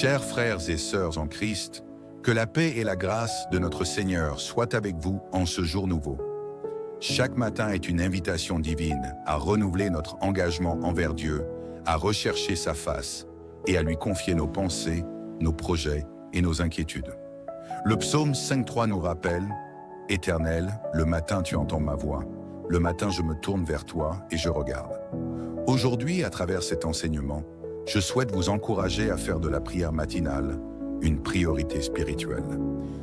Chers frères et sœurs en Christ, que la paix et la grâce de notre Seigneur soient avec vous en ce jour nouveau. Chaque matin est une invitation divine à renouveler notre engagement envers Dieu, à rechercher sa face et à lui confier nos pensées, nos projets et nos inquiétudes. Le psaume 5.3 nous rappelle « Éternel, le matin tu entends ma voix, le matin je me tourne vers toi et je regarde ». Aujourd'hui, à travers cet enseignement, je souhaite vous encourager à faire de la prière matinale une priorité spirituelle.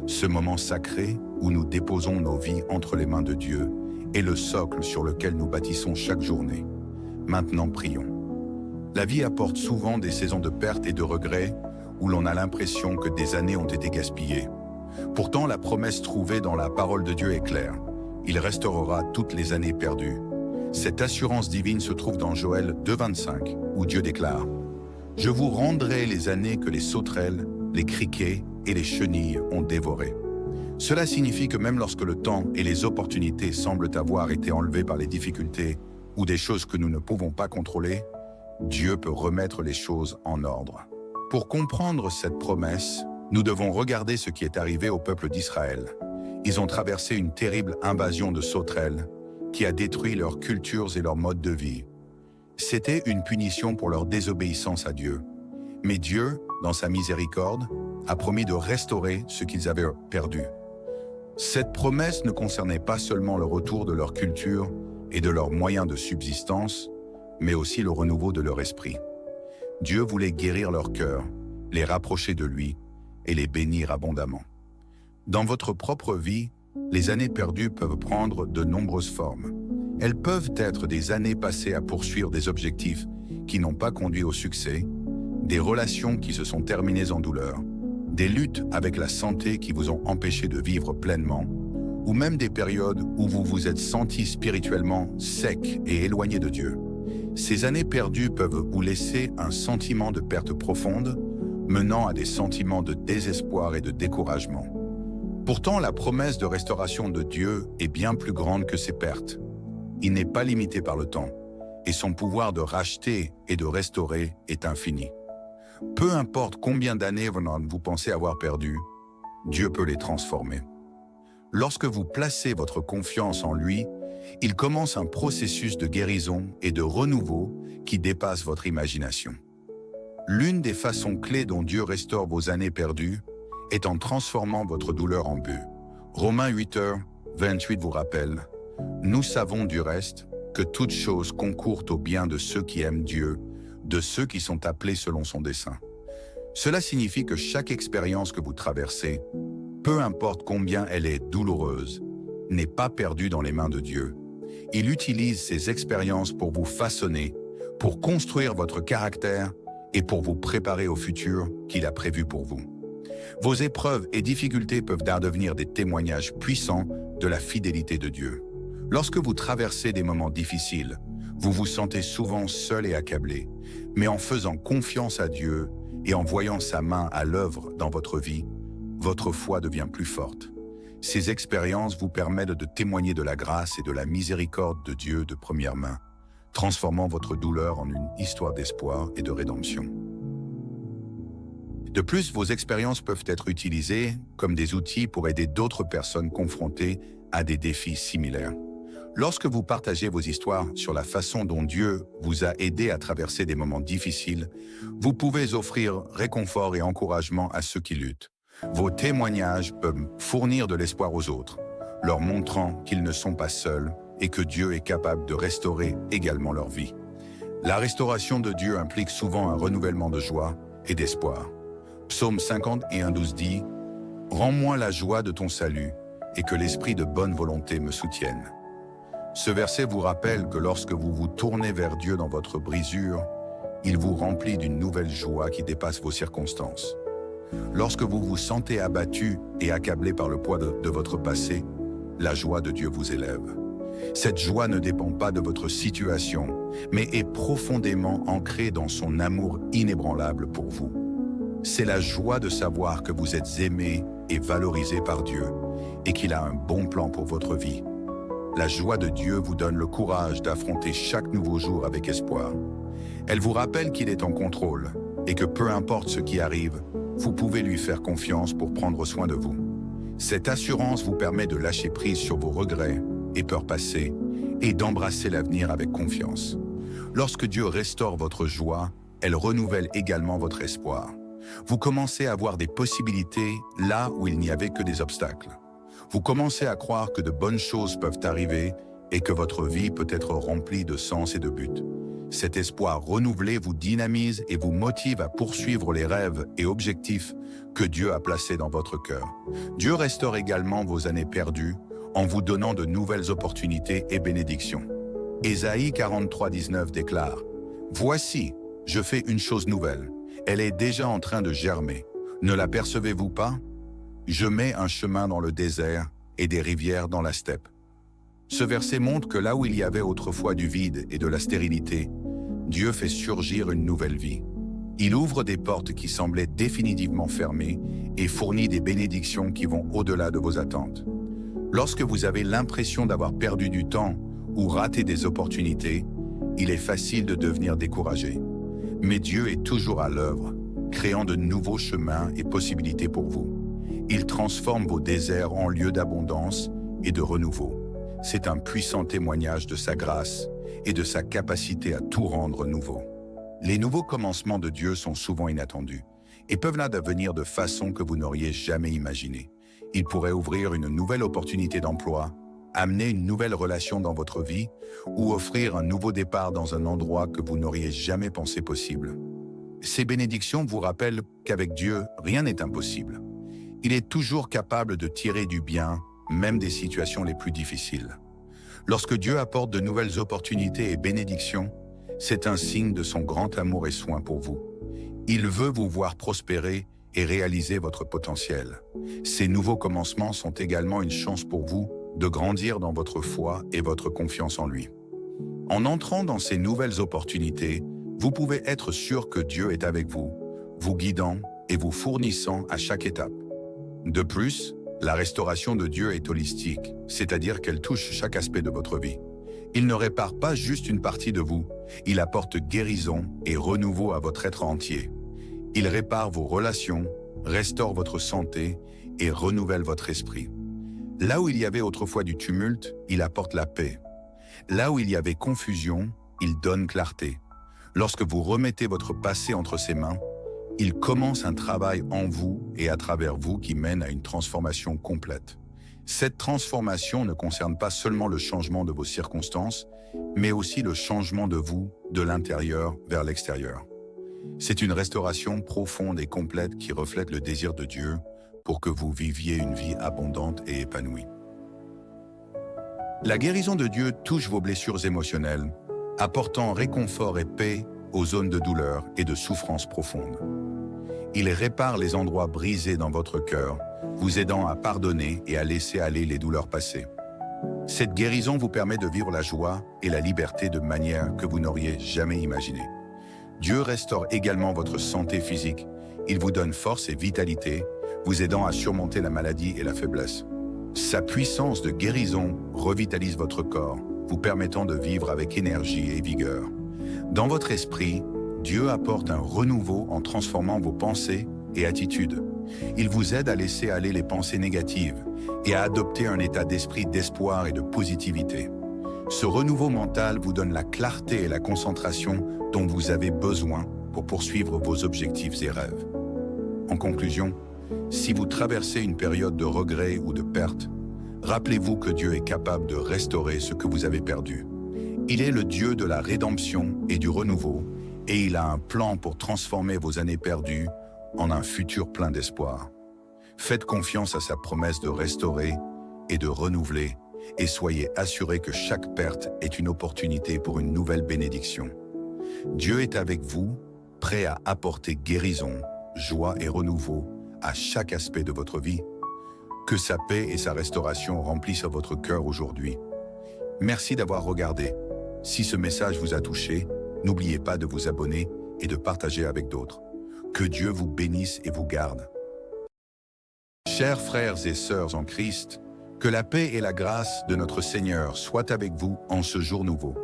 Ce moment sacré où nous déposons nos vies entre les mains de Dieu est le socle sur lequel nous bâtissons chaque journée. Maintenant, prions. La vie apporte souvent des saisons de perte et de regrets où l'on a l'impression que des années ont été gaspillées. Pourtant, la promesse trouvée dans la parole de Dieu est claire. Il restaurera toutes les années perdues. Cette assurance divine se trouve dans Joël 2,25, où Dieu déclare « Je vous rendrai les années que les sauterelles, les criquets et les chenilles ont dévorées. » Cela signifie que même lorsque le temps et les opportunités semblent avoir été enlevés par les difficultés ou des choses que nous ne pouvons pas contrôler, Dieu peut remettre les choses en ordre. Pour comprendre cette promesse, nous devons regarder ce qui est arrivé au peuple d'Israël. Ils ont traversé une terrible invasion de sauterelles qui a détruit leurs cultures et leur mode de vie. C'était une punition pour leur désobéissance à Dieu. Mais Dieu, dans sa miséricorde, a promis de restaurer ce qu'ils avaient perdu. Cette promesse ne concernait pas seulement le retour de leur culture et de leurs moyens de subsistance, mais aussi le renouveau de leur esprit. Dieu voulait guérir leur cœur, les rapprocher de lui et les bénir abondamment. Dans votre propre vie, les années perdues peuvent prendre de nombreuses formes. Elles peuvent être des années passées à poursuivre des objectifs qui n'ont pas conduit au succès, des relations qui se sont terminées en douleur, des luttes avec la santé qui vous ont empêché de vivre pleinement, ou même des périodes où vous vous êtes senti spirituellement sec et éloigné de Dieu. Ces années perdues peuvent vous laisser un sentiment de perte profonde, menant à des sentiments de désespoir et de découragement. Pourtant, la promesse de restauration de Dieu est bien plus grande que ces pertes. Il n'est pas limité par le temps, et son pouvoir de racheter et de restaurer est infini. Peu importe combien d'années vous pensez avoir perdu, Dieu peut les transformer. Lorsque vous placez votre confiance en lui, il commence un processus de guérison et de renouveau qui dépasse votre imagination. L'une des façons clés dont Dieu restaure vos années perdues est en transformant votre douleur en but. Romains 8h28 vous rappelle « Nous savons du reste que toutes choses concourent au bien de ceux qui aiment Dieu, de ceux qui sont appelés selon son dessein. » Cela signifie que chaque expérience que vous traversez, peu importe combien elle est douloureuse, n'est pas perdue dans les mains de Dieu. Il utilise ces expériences pour vous façonner, pour construire votre caractère et pour vous préparer au futur qu'il a prévu pour vous. Vos épreuves et difficultés peuvent devenir des témoignages puissants de la fidélité de Dieu. Lorsque vous traversez des moments difficiles, vous vous sentez souvent seul et accablé, mais en faisant confiance à Dieu et en voyant sa main à l'œuvre dans votre vie, votre foi devient plus forte. Ces expériences vous permettent de témoigner de la grâce et de la miséricorde de Dieu de première main, transformant votre douleur en une histoire d'espoir et de rédemption. De plus, vos expériences peuvent être utilisées comme des outils pour aider d'autres personnes confrontées à des défis similaires. Lorsque vous partagez vos histoires sur la façon dont Dieu vous a aidé à traverser des moments difficiles, vous pouvez offrir réconfort et encouragement à ceux qui luttent. Vos témoignages peuvent fournir de l'espoir aux autres, leur montrant qu'ils ne sont pas seuls et que Dieu est capable de restaurer également leur vie. La restauration de Dieu implique souvent un renouvellement de joie et d'espoir. Psaume 51:12 dit « Rends-moi la joie de ton salut et que l'esprit de bonne volonté me soutienne. » Ce verset vous rappelle que lorsque vous vous tournez vers Dieu dans votre brisure, il vous remplit d'une nouvelle joie qui dépasse vos circonstances. Lorsque vous vous sentez abattu et accablé par le poids de votre passé, la joie de Dieu vous élève. Cette joie ne dépend pas de votre situation, mais est profondément ancrée dans son amour inébranlable pour vous. C'est la joie de savoir que vous êtes aimé et valorisé par Dieu et qu'il a un bon plan pour votre vie. La joie de Dieu vous donne le courage d'affronter chaque nouveau jour avec espoir. Elle vous rappelle qu'il est en contrôle et que peu importe ce qui arrive, vous pouvez lui faire confiance pour prendre soin de vous. Cette assurance vous permet de lâcher prise sur vos regrets et peurs passées et d'embrasser l'avenir avec confiance. Lorsque Dieu restaure votre joie, elle renouvelle également votre espoir. Vous commencez à voir des possibilités là où il n'y avait que des obstacles. Vous commencez à croire que de bonnes choses peuvent arriver et que votre vie peut être remplie de sens et de buts. Cet espoir renouvelé vous dynamise et vous motive à poursuivre les rêves et objectifs que Dieu a placés dans votre cœur. Dieu restaure également vos années perdues en vous donnant de nouvelles opportunités et bénédictions. Ésaïe 43:19 déclare « Voici, je fais une chose nouvelle. Elle est déjà en train de germer. Ne l'apercevez-vous pas? Je mets un chemin dans le désert et des rivières dans la steppe. » Ce verset montre que là où il y avait autrefois du vide et de la stérilité, Dieu fait surgir une nouvelle vie. Il ouvre des portes qui semblaient définitivement fermées et fournit des bénédictions qui vont au-delà de vos attentes. Lorsque vous avez l'impression d'avoir perdu du temps ou raté des opportunités, il est facile de devenir découragé. Mais Dieu est toujours à l'œuvre, créant de nouveaux chemins et possibilités pour vous. Il transforme vos déserts en lieux d'abondance et de renouveau. C'est un puissant témoignage de sa grâce et de sa capacité à tout rendre nouveau. Les nouveaux commencements de Dieu sont souvent inattendus et peuvent là devenir de façon que vous n'auriez jamais imaginée. Ils pourraient ouvrir une nouvelle opportunité d'emploi, amener une nouvelle relation dans votre vie ou offrir un nouveau départ dans un endroit que vous n'auriez jamais pensé possible. Ces bénédictions vous rappellent qu'avec Dieu, rien n'est impossible. Il est toujours capable de tirer du bien, même des situations les plus difficiles. Lorsque Dieu apporte de nouvelles opportunités et bénédictions, c'est un signe de son grand amour et soin pour vous. Il veut vous voir prospérer et réaliser votre potentiel. Ces nouveaux commencements sont également une chance pour vous de grandir dans votre foi et votre confiance en lui. En entrant dans ces nouvelles opportunités, vous pouvez être sûr que Dieu est avec vous, vous guidant et vous fournissant à chaque étape. De plus, la restauration de Dieu est holistique, c'est-à-dire qu'elle touche chaque aspect de votre vie. Il ne répare pas juste une partie de vous, il apporte guérison et renouveau à votre être entier. Il répare vos relations, restaure votre santé et renouvelle votre esprit. Là où il y avait autrefois du tumulte, il apporte la paix. Là où il y avait confusion, il donne clarté. Lorsque vous remettez votre passé entre ses mains, il commence un travail en vous et à travers vous qui mène à une transformation complète. Cette transformation ne concerne pas seulement le changement de vos circonstances, mais aussi le changement de vous, de l'intérieur vers l'extérieur. C'est une restauration profonde et complète qui reflète le désir de Dieu pour que vous viviez une vie abondante et épanouie. La guérison de Dieu touche vos blessures émotionnelles, apportant réconfort et paix aux zones de douleur et de souffrance profonde. Il répare les endroits brisés dans votre cœur, vous aidant à pardonner et à laisser aller les douleurs passées. Cette guérison vous permet de vivre la joie et la liberté de manière que vous n'auriez jamais imaginée. Dieu restaure également votre santé physique. Il vous donne force et vitalité, vous aidant à surmonter la maladie et la faiblesse. Sa puissance de guérison revitalise votre corps, vous permettant de vivre avec énergie et vigueur. Dans votre esprit, Dieu apporte un renouveau en transformant vos pensées et attitudes. Il vous aide à laisser aller les pensées négatives et à adopter un état d'esprit d'espoir et de positivité. Ce renouveau mental vous donne la clarté et la concentration dont vous avez besoin pour poursuivre vos objectifs et rêves. En conclusion, si vous traversez une période de regret ou de perte, rappelez-vous que Dieu est capable de restaurer ce que vous avez perdu. Il est le Dieu de la rédemption et du renouveau, et il a un plan pour transformer vos années perdues en un futur plein d'espoir. Faites confiance à sa promesse de restaurer et de renouveler, et soyez assurés que chaque perte est une opportunité pour une nouvelle bénédiction. Dieu est avec vous, prêt à apporter guérison, joie et renouveau à chaque aspect de votre vie. Que sa paix et sa restauration remplissent votre cœur aujourd'hui. Merci d'avoir regardé. Si ce message vous a touché, n'oubliez pas de vous abonner et de partager avec d'autres. Que Dieu vous bénisse et vous garde. Chers frères et sœurs en Christ, que la paix et la grâce de notre Seigneur soient avec vous en ce jour nouveau.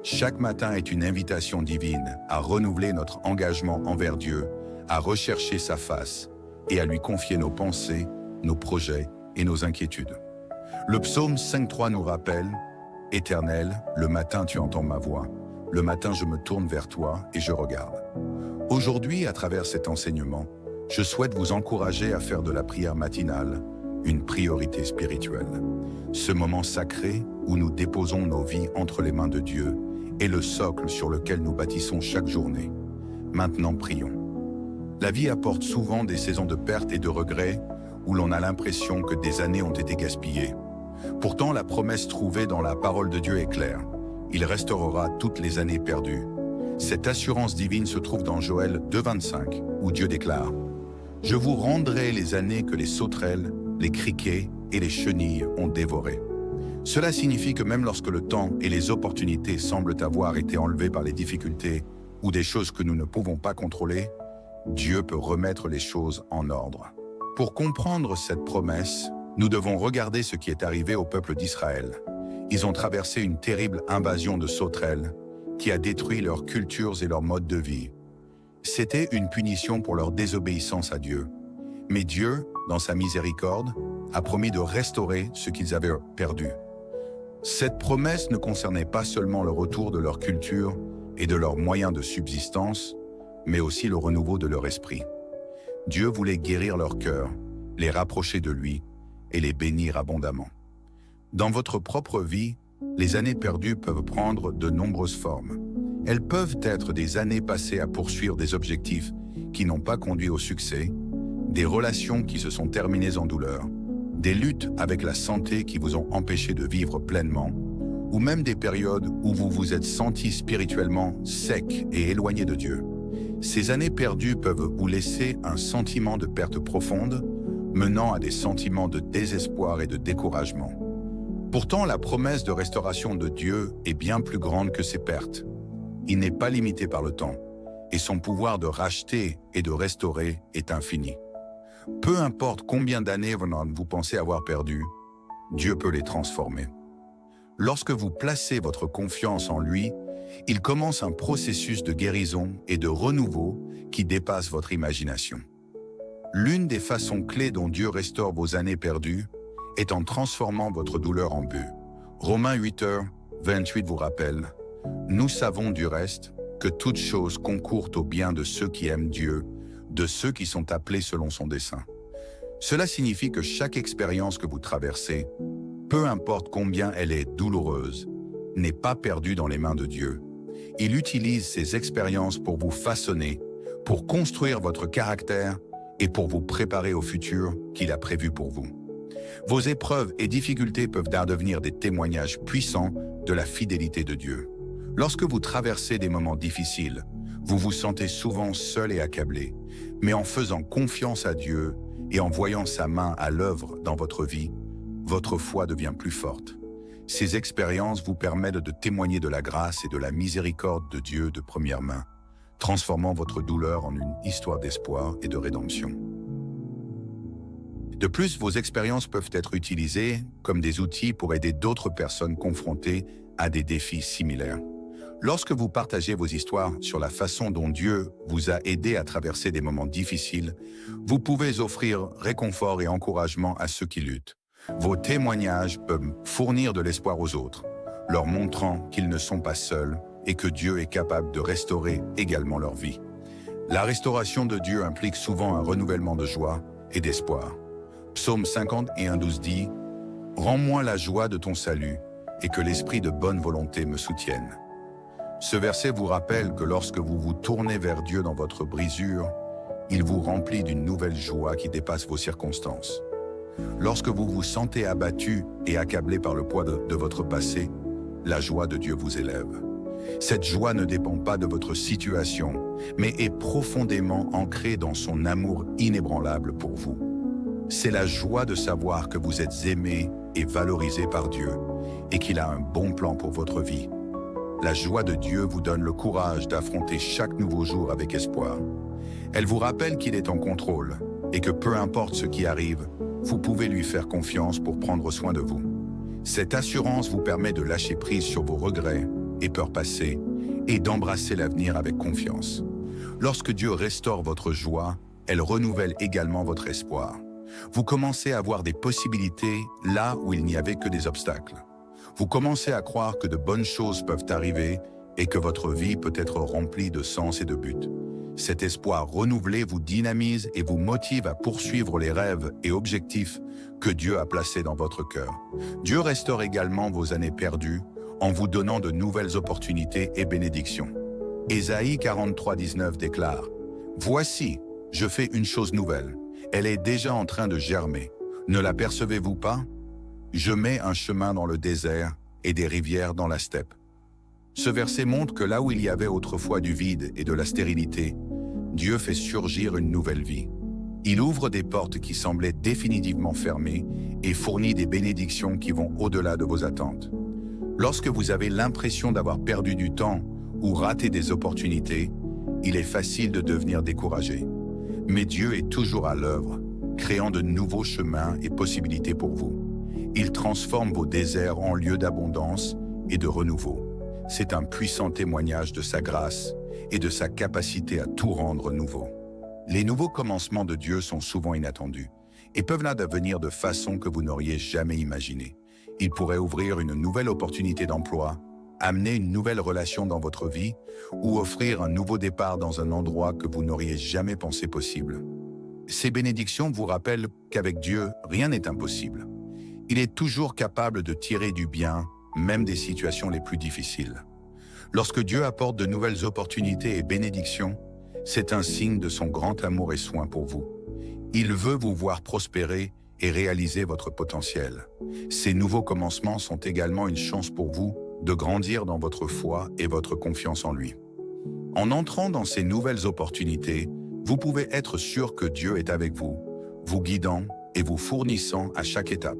Chaque matin est une invitation divine à renouveler notre engagement envers Dieu, à rechercher sa face et à lui confier nos pensées, nos projets et nos inquiétudes. Le psaume 5.3 nous rappelle « Éternel, le matin tu entends ma voix, le matin je me tourne vers toi et je regarde ». Aujourd'hui, à travers cet enseignement, je souhaite vous encourager à faire de la prière matinale une priorité spirituelle. Ce moment sacré où nous déposons nos vies entre les mains de Dieu est le socle sur lequel nous bâtissons chaque journée. Maintenant, prions. La vie apporte souvent des saisons de perte et de regrets où l'on a l'impression que des années ont été gaspillées. Pourtant, la promesse trouvée dans la parole de Dieu est claire. Il restaurera toutes les années perdues. Cette assurance divine se trouve dans Joël 2,25, où Dieu déclare « Je vous rendrai les années que les sauterelles, les criquets et les chenilles ont dévorées. » Cela signifie que même lorsque le temps et les opportunités semblent avoir été enlevés par les difficultés ou des choses que nous ne pouvons pas contrôler, Dieu peut remettre les choses en ordre. Pour comprendre cette promesse, nous devons regarder ce qui est arrivé au peuple d'Israël. Ils ont traversé une terrible invasion de sauterelles qui a détruit leurs cultures et leur mode de vie. C'était une punition pour leur désobéissance à Dieu. Mais Dieu, dans sa miséricorde, a promis de restaurer ce qu'ils avaient perdu. Cette promesse ne concernait pas seulement le retour de leur culture et de leurs moyens de subsistance, mais aussi le renouveau de leur esprit. Dieu voulait guérir leur cœur, les rapprocher de lui et les bénir abondamment. Dans votre propre vie, les années perdues peuvent prendre de nombreuses formes. Elles peuvent être des années passées à poursuivre des objectifs qui n'ont pas conduit au succès, des relations qui se sont terminées en douleur, des luttes avec la santé qui vous ont empêché de vivre pleinement, ou même des périodes où vous vous êtes senti spirituellement sec et éloigné de Dieu. Ces années perdues peuvent vous laisser un sentiment de perte profonde, menant à des sentiments de désespoir et de découragement. Pourtant, la promesse de restauration de Dieu est bien plus grande que ces pertes. Il n'est pas limité par le temps, et son pouvoir de racheter et de restaurer est infini. Peu importe combien d'années vous pensez avoir perdues, Dieu peut les transformer. Lorsque vous placez votre confiance en lui, il commence un processus de guérison et de renouveau qui dépasse votre imagination. L'une des façons clés dont Dieu restaure vos années perdues est en transformant votre douleur en but. Romains 8h28 vous rappelle « Nous savons du reste que toutes choses concourent au bien de ceux qui aiment Dieu, de ceux qui sont appelés selon son dessein. » Cela signifie que chaque expérience que vous traversez, peu importe combien elle est douloureuse, n'est pas perdue dans les mains de Dieu. Il utilise ces expériences pour vous façonner, pour construire votre caractère et pour vous préparer au futur qu'il a prévu pour vous. Vos épreuves et difficultés peuvent devenir des témoignages puissants de la fidélité de Dieu. Lorsque vous traversez des moments difficiles, vous vous sentez souvent seul et accablé, mais en faisant confiance à Dieu et en voyant sa main à l'œuvre dans votre vie, votre foi devient plus forte. Ces expériences vous permettent de témoigner de la grâce et de la miséricorde de Dieu de première main, transformant votre douleur en une histoire d'espoir et de rédemption. De plus, vos expériences peuvent être utilisées comme des outils pour aider d'autres personnes confrontées à des défis similaires. Lorsque vous partagez vos histoires sur la façon dont Dieu vous a aidé à traverser des moments difficiles, vous pouvez offrir réconfort et encouragement à ceux qui luttent. Vos témoignages peuvent fournir de l'espoir aux autres, leur montrant qu'ils ne sont pas seuls et que Dieu est capable de restaurer également leur vie. La restauration de Dieu implique souvent un renouvellement de joie et d'espoir. Psaume 51:12 dit « Rends-moi la joie de ton salut et que l'esprit de bonne volonté me soutienne. » Ce verset vous rappelle que lorsque vous vous tournez vers Dieu dans votre brisure, il vous remplit d'une nouvelle joie qui dépasse vos circonstances. Lorsque vous vous sentez abattu et accablé par le poids de votre passé, la joie de Dieu vous élève. Cette joie ne dépend pas de votre situation, mais est profondément ancrée dans son amour inébranlable pour vous. C'est la joie de savoir que vous êtes aimé et valorisé par Dieu et qu'il a un bon plan pour votre vie. La joie de Dieu vous donne le courage d'affronter chaque nouveau jour avec espoir. Elle vous rappelle qu'il est en contrôle et que peu importe ce qui arrive, vous pouvez lui faire confiance pour prendre soin de vous. Cette assurance vous permet de lâcher prise sur vos regrets et peurs passées et d'embrasser l'avenir avec confiance. Lorsque Dieu restaure votre joie, elle renouvelle également votre espoir. Vous commencez à voir des possibilités là où il n'y avait que des obstacles. Vous commencez à croire que de bonnes choses peuvent arriver et que votre vie peut être remplie de sens et de buts. Cet espoir renouvelé vous dynamise et vous motive à poursuivre les rêves et objectifs que Dieu a placés dans votre cœur. Dieu restaure également vos années perdues en vous donnant de nouvelles opportunités et bénédictions. Ésaïe 43:19 déclare « Voici, je fais une chose nouvelle. Elle est déjà en train de germer. Ne l'apercevez-vous pas? Je mets un chemin dans le désert et des rivières dans la steppe. » Ce verset montre que là où il y avait autrefois du vide et de la stérilité, Dieu fait surgir une nouvelle vie. Il ouvre des portes qui semblaient définitivement fermées et fournit des bénédictions qui vont au-delà de vos attentes. Lorsque vous avez l'impression d'avoir perdu du temps ou raté des opportunités, il est facile de devenir découragé. Mais Dieu est toujours à l'œuvre, créant de nouveaux chemins et possibilités pour vous. Il transforme vos déserts en lieux d'abondance et de renouveau. C'est un puissant témoignage de sa grâce et de sa capacité à tout rendre nouveau. Les nouveaux commencements de Dieu sont souvent inattendus et peuvent là devenir de façon que vous n'auriez jamais imaginée. Ils pourraient ouvrir une nouvelle opportunité d'emploi, amener une nouvelle relation dans votre vie ou offrir un nouveau départ dans un endroit que vous n'auriez jamais pensé possible. Ces bénédictions vous rappellent qu'avec Dieu, rien n'est impossible. Il est toujours capable de tirer du bien, même des situations les plus difficiles. Lorsque Dieu apporte de nouvelles opportunités et bénédictions, c'est un signe de son grand amour et soin pour vous. Il veut vous voir prospérer et réaliser votre potentiel. Ces nouveaux commencements sont également une chance pour vous de grandir dans votre foi et votre confiance en lui. En entrant dans ces nouvelles opportunités, vous pouvez être sûr que Dieu est avec vous, vous guidant et vous fournissant à chaque étape.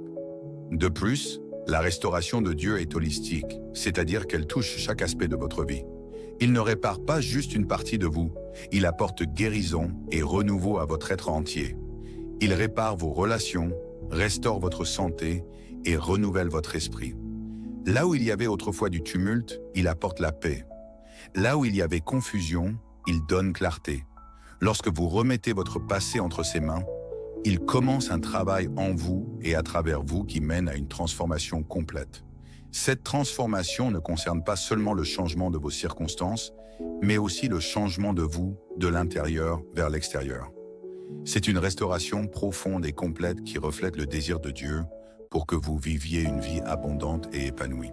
De plus, la restauration de Dieu est holistique, c'est-à-dire qu'elle touche chaque aspect de votre vie. Il ne répare pas juste une partie de vous, il apporte guérison et renouveau à votre être entier. Il répare vos relations, restaure votre santé et renouvelle votre esprit. Là où il y avait autrefois du tumulte, il apporte la paix. Là où il y avait confusion, il donne clarté. Lorsque vous remettez votre passé entre ses mains, il commence un travail en vous et à travers vous qui mène à une transformation complète. Cette transformation ne concerne pas seulement le changement de vos circonstances, mais aussi le changement de vous, de l'intérieur vers l'extérieur. C'est une restauration profonde et complète qui reflète le désir de Dieu pour que vous viviez une vie abondante et épanouie.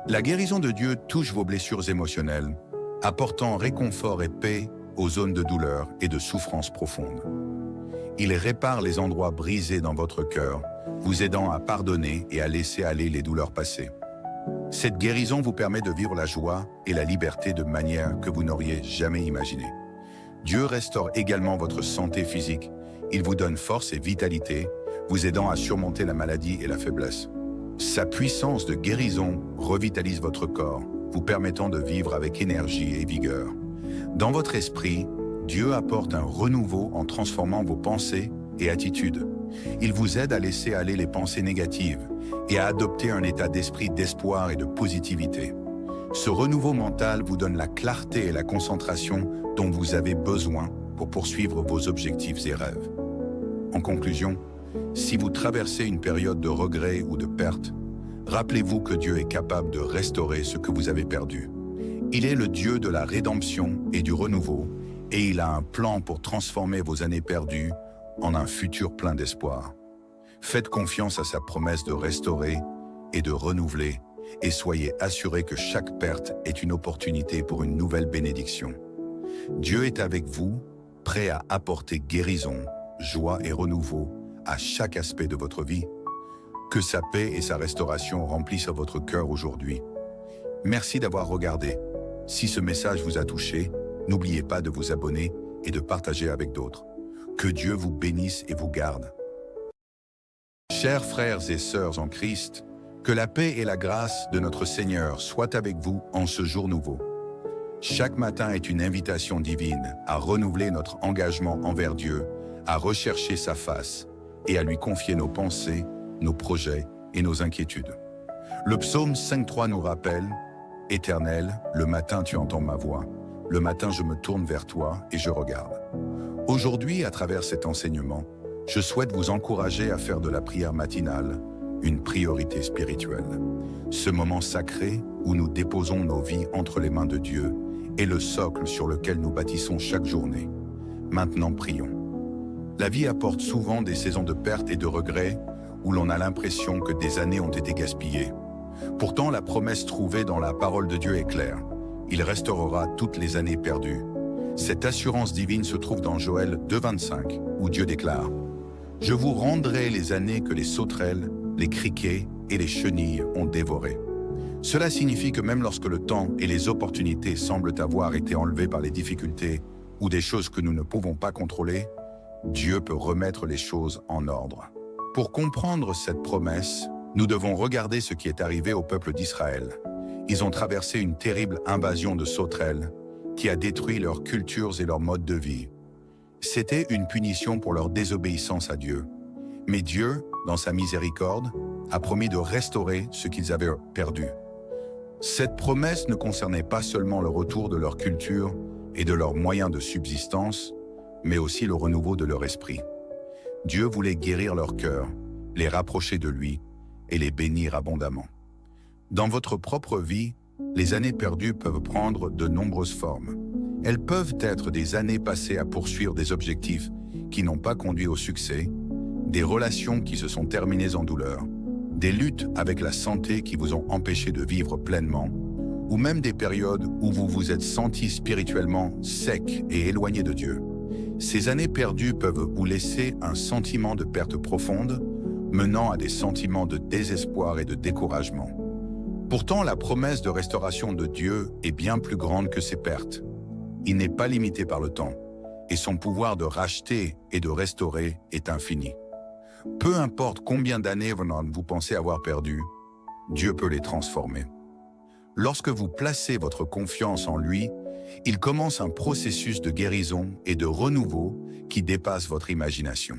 La guérison de Dieu touche vos blessures émotionnelles, apportant réconfort et paix aux zones de douleur et de souffrance profonde. Il répare les endroits brisés dans votre cœur, vous aidant à pardonner et à laisser aller les douleurs passées. Cette guérison vous permet de vivre la joie et la liberté de manière que vous n'auriez jamais imaginée. Dieu restaure également votre santé physique. Il vous donne force et vitalité, vous aidant à surmonter la maladie et la faiblesse. Sa puissance de guérison revitalise votre corps, vous permettant de vivre avec énergie et vigueur. Dans votre esprit, Dieu apporte un renouveau en transformant vos pensées et attitudes. Il vous aide à laisser aller les pensées négatives et à adopter un état d'esprit d'espoir et de positivité. Ce renouveau mental vous donne la clarté et la concentration dont vous avez besoin pour poursuivre vos objectifs et rêves. En conclusion, si vous traversez une période de regret ou de perte, rappelez-vous que Dieu est capable de restaurer ce que vous avez perdu. Il est le Dieu de la rédemption et du renouveau, et il a un plan pour transformer vos années perdues en un futur plein d'espoir. Faites confiance à sa promesse de restaurer et de renouveler, et soyez assurés que chaque perte est une opportunité pour une nouvelle bénédiction. Dieu est avec vous, prêt à apporter guérison, joie et renouveau à chaque aspect de votre vie. Que sa paix et sa restauration remplissent votre cœur aujourd'hui. Merci d'avoir regardé. Si ce message vous a touché, n'oubliez pas de vous abonner et de partager avec d'autres. Que Dieu vous bénisse et vous garde. Chers frères et sœurs en Christ, que la paix et la grâce de notre Seigneur soient avec vous en ce jour nouveau. Chaque matin est une invitation divine à renouveler notre engagement envers Dieu, à rechercher sa face et à lui confier nos pensées, nos projets et nos inquiétudes. Le psaume 5.3 nous rappelle « Éternel, le matin tu entends ma voix, le matin je me tourne vers toi et je regarde ». Aujourd'hui, à travers cet enseignement, je souhaite vous encourager à faire de la prière matinale une priorité spirituelle. Ce moment sacré où nous déposons nos vies entre les mains de Dieu est le socle sur lequel nous bâtissons chaque journée. Maintenant, prions. La vie apporte souvent des saisons de perte et de regrets où l'on a l'impression que des années ont été gaspillées. Pourtant, la promesse trouvée dans la parole de Dieu est claire. Il restaurera toutes les années perdues. Cette assurance divine se trouve dans Joël 2,25, où Dieu déclare « Je vous rendrai les années que les sauterelles, les criquets et les chenilles ont dévorées. » Cela signifie que même lorsque le temps et les opportunités semblent avoir été enlevés par les difficultés ou des choses que nous ne pouvons pas contrôler, Dieu peut remettre les choses en ordre. Pour comprendre cette promesse, nous devons regarder ce qui est arrivé au peuple d'Israël. Ils ont traversé une terrible invasion de sauterelles qui a détruit leurs cultures et leur mode de vie. C'était une punition pour leur désobéissance à Dieu. Mais Dieu, dans sa miséricorde, a promis de restaurer ce qu'ils avaient perdu. Cette promesse ne concernait pas seulement le retour de leur culture et de leurs moyens de subsistance, mais aussi le renouveau de leur esprit. Dieu voulait guérir leur cœur, les rapprocher de lui et les bénir abondamment. Dans votre propre vie, les années perdues peuvent prendre de nombreuses formes. Elles peuvent être des années passées à poursuivre des objectifs qui n'ont pas conduit au succès, des relations qui se sont terminées en douleur, des luttes avec la santé qui vous ont empêché de vivre pleinement, ou même des périodes où vous vous êtes senti spirituellement sec et éloigné de Dieu. Ces années perdues peuvent vous laisser un sentiment de perte profonde, menant à des sentiments de désespoir et de découragement. Pourtant, la promesse de restauration de Dieu est bien plus grande que ces pertes. Il n'est pas limité par le temps, et son pouvoir de racheter et de restaurer est infini. Peu importe combien d'années vous pensez avoir perdues, Dieu peut les transformer. Lorsque vous placez votre confiance en lui, il commence un processus de guérison et de renouveau qui dépasse votre imagination.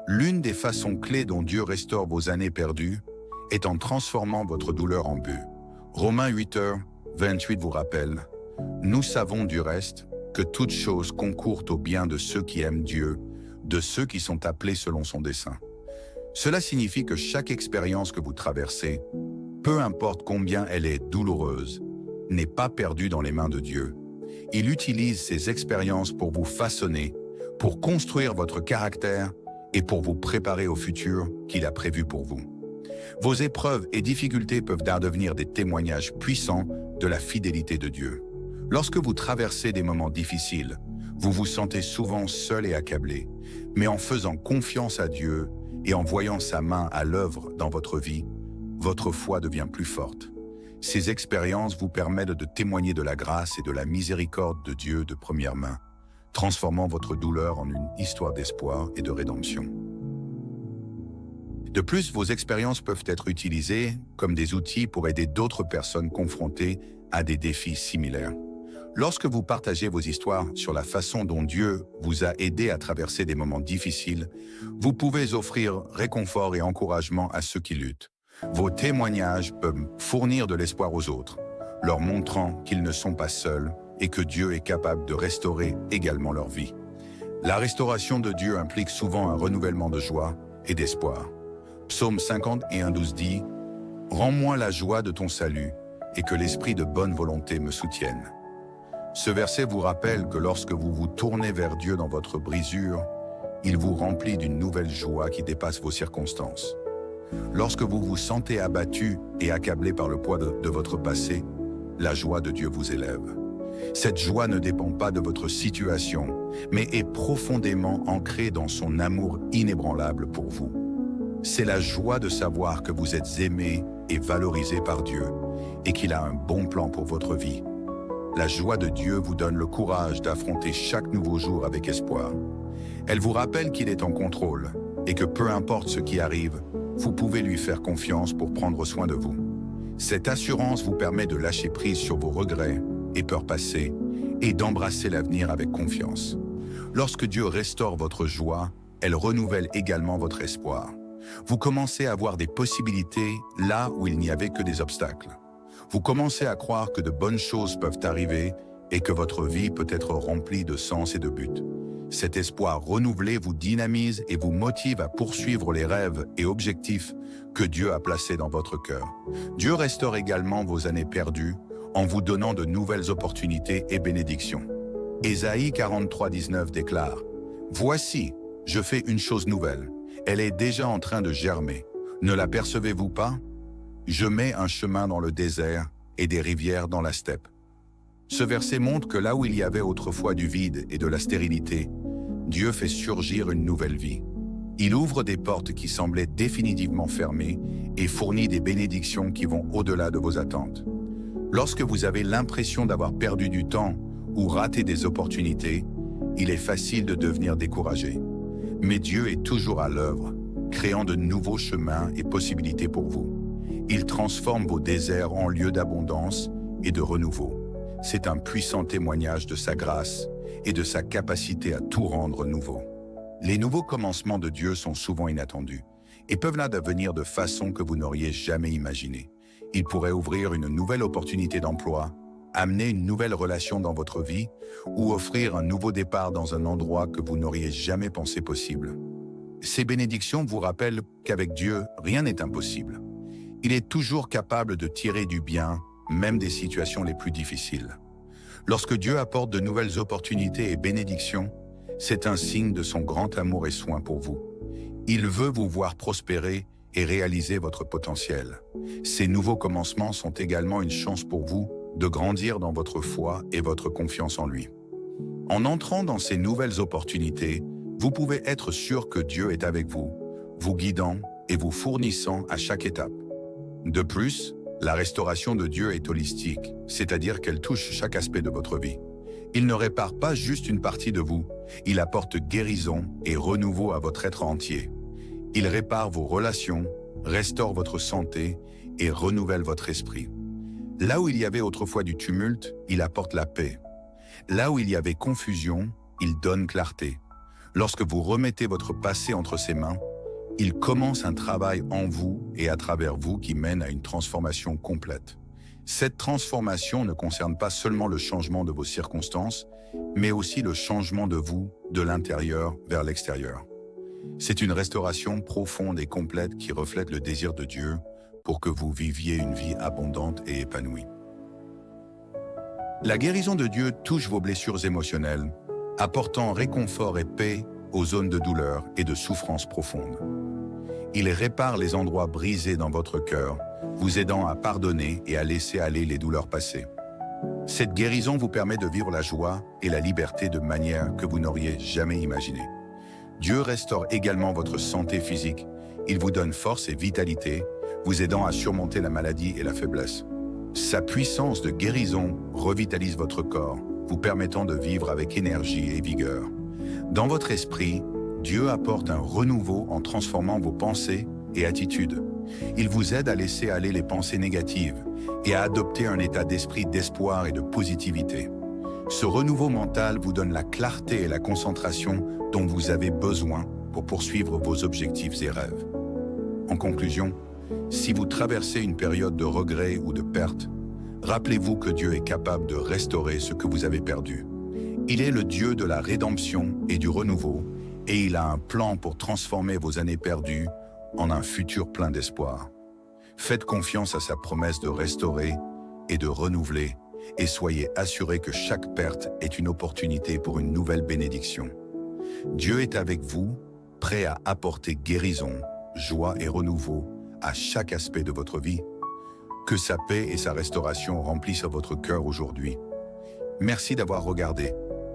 L'une des façons clés dont Dieu restaure vos années perdues est en transformant votre douleur en but. Romains 8:28 vous rappelle « Nous savons du reste que toutes choses concourent au bien de ceux qui aiment Dieu, de ceux qui sont appelés selon son dessein. » Cela signifie que chaque expérience que vous traversez, peu importe combien elle est douloureuse, n'est pas perdue dans les mains de Dieu. Il utilise ces expériences pour vous façonner, pour construire votre caractère et pour vous préparer au futur qu'il a prévu pour vous. Vos épreuves et difficultés peuvent devenir des témoignages puissants de la fidélité de Dieu. Lorsque vous traversez des moments difficiles, vous vous sentez souvent seul et accablé, mais en faisant confiance à Dieu et en voyant sa main à l'œuvre dans votre vie, votre foi devient plus forte. Ces expériences vous permettent de témoigner de la grâce et de la miséricorde de Dieu de première main, transformant votre douleur en une histoire d'espoir et de rédemption. De plus, vos expériences peuvent être utilisées comme des outils pour aider d'autres personnes confrontées à des défis similaires. Lorsque vous partagez vos histoires sur la façon dont Dieu vous a aidé à traverser des moments difficiles, vous pouvez offrir réconfort et encouragement à ceux qui luttent. Vos témoignages peuvent fournir de l'espoir aux autres, leur montrant qu'ils ne sont pas seuls et que Dieu est capable de restaurer également leur vie. La restauration de Dieu implique souvent un renouvellement de joie et d'espoir. Psaume 51:12 dit « Rends-moi la joie de ton salut et que l'esprit de bonne volonté me soutienne. » Ce verset vous rappelle que lorsque vous vous tournez vers Dieu dans votre brisure, il vous remplit d'une nouvelle joie qui dépasse vos circonstances. Lorsque vous vous sentez abattu et accablé par le poids de votre passé, la joie de Dieu vous élève. Cette joie ne dépend pas de votre situation, mais est profondément ancrée dans son amour inébranlable pour vous. C'est la joie de savoir que vous êtes aimé et valorisé par Dieu et qu'il a un bon plan pour votre vie. La joie de Dieu vous donne le courage d'affronter chaque nouveau jour avec espoir. Elle vous rappelle qu'il est en contrôle et que peu importe ce qui arrive, vous pouvez lui faire confiance pour prendre soin de vous. Cette assurance vous permet de lâcher prise sur vos regrets et peurs passées et d'embrasser l'avenir avec confiance. Lorsque Dieu restaure votre joie, elle renouvelle également votre espoir. Vous commencez à voir des possibilités là où il n'y avait que des obstacles. Vous commencez à croire que de bonnes choses peuvent arriver et que votre vie peut être remplie de sens et de buts. Cet espoir renouvelé vous dynamise et vous motive à poursuivre les rêves et objectifs que Dieu a placés dans votre cœur. Dieu restaure également vos années perdues en vous donnant de nouvelles opportunités et bénédictions. Ésaïe 43:19 déclare « Voici, je fais une chose nouvelle. Elle est déjà en train de germer. Ne l'apercevez-vous pas? Je mets un chemin dans le désert et des rivières dans la steppe. » Ce verset montre que là où il y avait autrefois du vide et de la stérilité, Dieu fait surgir une nouvelle vie. Il ouvre des portes qui semblaient définitivement fermées et fournit des bénédictions qui vont au-delà de vos attentes. Lorsque vous avez l'impression d'avoir perdu du temps ou raté des opportunités, il est facile de devenir découragé. Mais Dieu est toujours à l'œuvre, créant de nouveaux chemins et possibilités pour vous. Il transforme vos déserts en lieux d'abondance et de renouveau. C'est un puissant témoignage de sa grâce et de sa capacité à tout rendre nouveau. Les nouveaux commencements de Dieu sont souvent inattendus et peuvent là devenir de façon que vous n'auriez jamais imaginée. Ils pourraient ouvrir une nouvelle opportunité d'emploi, amener une nouvelle relation dans votre vie ou offrir un nouveau départ dans un endroit que vous n'auriez jamais pensé possible. Ces bénédictions vous rappellent qu'avec Dieu, rien n'est impossible. Il est toujours capable de tirer du bien, même des situations les plus difficiles. Lorsque Dieu apporte de nouvelles opportunités et bénédictions, c'est un signe de son grand amour et soin pour vous. Il veut vous voir prospérer et réaliser votre potentiel. Ces nouveaux commencements sont également une chance pour vous de grandir dans votre foi et votre confiance en lui. En entrant dans ces nouvelles opportunités, vous pouvez être sûr que Dieu est avec vous, vous guidant et vous fournissant à chaque étape. De plus, la restauration de Dieu est holistique, c'est-à-dire qu'elle touche chaque aspect de votre vie. Il ne répare pas juste une partie de vous, il apporte guérison et renouveau à votre être entier. Il répare vos relations, restaure votre santé et renouvelle votre esprit. Là où il y avait autrefois du tumulte, il apporte la paix. Là où il y avait confusion, il donne clarté. Lorsque vous remettez votre passé entre ses mains, il commence un travail en vous et à travers vous qui mène à une transformation complète. Cette transformation ne concerne pas seulement le changement de vos circonstances, mais aussi le changement de vous, de l'intérieur vers l'extérieur. C'est une restauration profonde et complète qui reflète le désir de Dieu pour que vous viviez une vie abondante et épanouie. La guérison de Dieu touche vos blessures émotionnelles, apportant réconfort et paix aux zones de douleur et de souffrance profonde. Il répare les endroits brisés dans votre cœur, vous aidant à pardonner et à laisser aller les douleurs passées. Cette guérison vous permet de vivre la joie et la liberté de manière que vous n'auriez jamais imaginée. Dieu restaure également votre santé physique. Il vous donne force et vitalité, vous aidant à surmonter la maladie et la faiblesse. Sa puissance de guérison revitalise votre corps, vous permettant de vivre avec énergie et vigueur. Dans votre esprit, Dieu apporte un renouveau en transformant vos pensées et attitudes. Il vous aide à laisser aller les pensées négatives et à adopter un état d'esprit d'espoir et de positivité. Ce renouveau mental vous donne la clarté et la concentration dont vous avez besoin pour poursuivre vos objectifs et rêves. En conclusion, si vous traversez une période de regret ou de perte, rappelez-vous que Dieu est capable de restaurer ce que vous avez perdu. Il est le Dieu de la rédemption et du renouveau, et il a un plan pour transformer vos années perdues en un futur plein d'espoir. Faites confiance à sa promesse de restaurer et de renouveler, et soyez assurés que chaque perte est une opportunité pour une nouvelle bénédiction. Dieu est avec vous, prêt à apporter guérison, joie et renouveau à chaque aspect de votre vie. Que sa paix et sa restauration remplissent votre cœur aujourd'hui. Merci d'avoir regardé.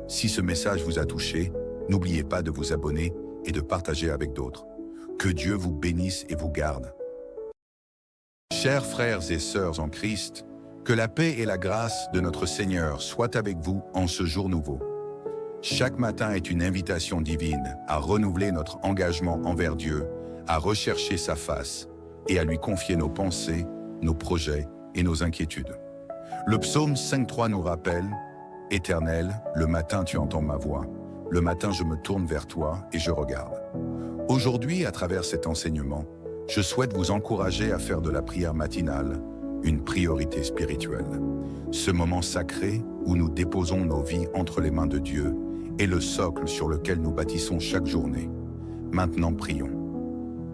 Si ce message vous a touché, n'oubliez pas de vous abonner et de partager avec d'autres. Que Dieu vous bénisse et vous garde. Chers frères et sœurs en Christ, que la paix et la grâce de notre Seigneur soient avec vous en ce jour nouveau. Chaque matin est une invitation divine à renouveler notre engagement envers Dieu, à rechercher sa face et à lui confier nos pensées, nos projets et nos inquiétudes. Le psaume 5.3 nous rappelle « Éternel, le matin tu entends ma voix, le matin je me tourne vers toi et je regarde. Aujourd'hui, à travers cet enseignement, je souhaite vous encourager à faire de la prière matinale une priorité spirituelle. Ce moment sacré où nous déposons nos vies entre les mains de Dieu est le socle sur lequel nous bâtissons chaque journée. Maintenant, prions.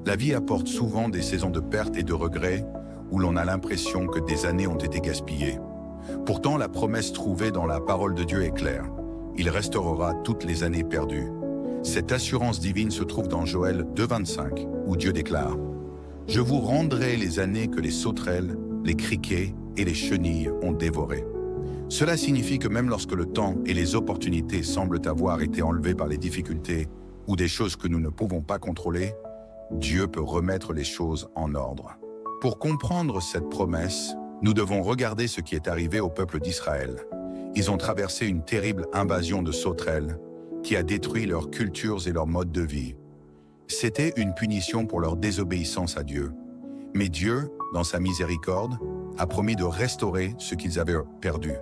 La vie apporte souvent des saisons de perte et de regrets où l'on a l'impression que des années ont été gaspillées. Pourtant, la promesse trouvée dans la parole de Dieu est claire. Il restaurera toutes les années perdues. Cette assurance divine se trouve dans Joël 2,25, où Dieu déclare « Je vous rendrai les années que les sauterelles, les criquets et les chenilles ont dévorées. » Cela signifie que même lorsque le temps et les opportunités semblent avoir été enlevés par les difficultés ou des choses que nous ne pouvons pas contrôler, Dieu peut remettre les choses en ordre. Pour comprendre cette promesse, nous devons regarder ce qui est arrivé au peuple d'Israël. Ils ont traversé une terrible invasion de sauterelles qui a détruit leurs cultures et leur mode de vie. C'était une punition pour leur désobéissance à Dieu. Mais Dieu, dans sa miséricorde, a promis de restaurer ce qu'ils avaient perdu.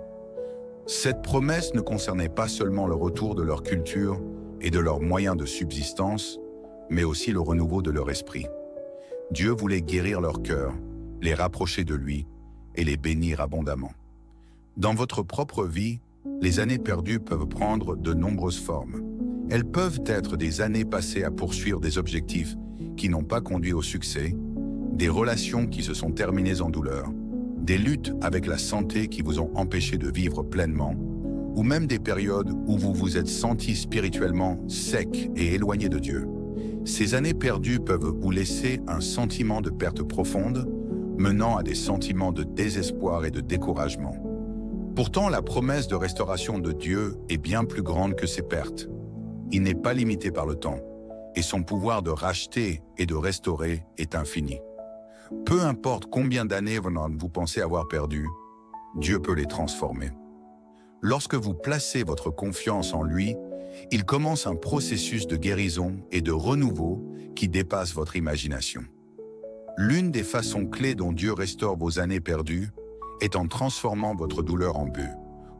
Cette promesse ne concernait pas seulement le retour de leur culture et de leurs moyens de subsistance, mais aussi le renouveau de leur esprit. Dieu voulait guérir leur cœur, les rapprocher de lui et les bénir abondamment. Dans votre propre vie, les années perdues peuvent prendre de nombreuses formes. Elles peuvent être des années passées à poursuivre des objectifs qui n'ont pas conduit au succès, des relations qui se sont terminées en douleur, des luttes avec la santé qui vous ont empêché de vivre pleinement, ou même des périodes où vous vous êtes senti spirituellement sec et éloigné de Dieu. Ces années perdues peuvent vous laisser un sentiment de perte profonde, menant à des sentiments de désespoir et de découragement. Pourtant, la promesse de restauration de Dieu est bien plus grande que ces pertes. Il n'est pas limité par le temps, et son pouvoir de racheter et de restaurer est infini. Peu importe combien d'années vous pensez avoir perdues, Dieu peut les transformer. Lorsque vous placez votre confiance en lui, il commence un processus de guérison et de renouveau qui dépasse votre imagination. L'une des façons clés dont Dieu restaure vos années perdues est en transformant votre douleur en but.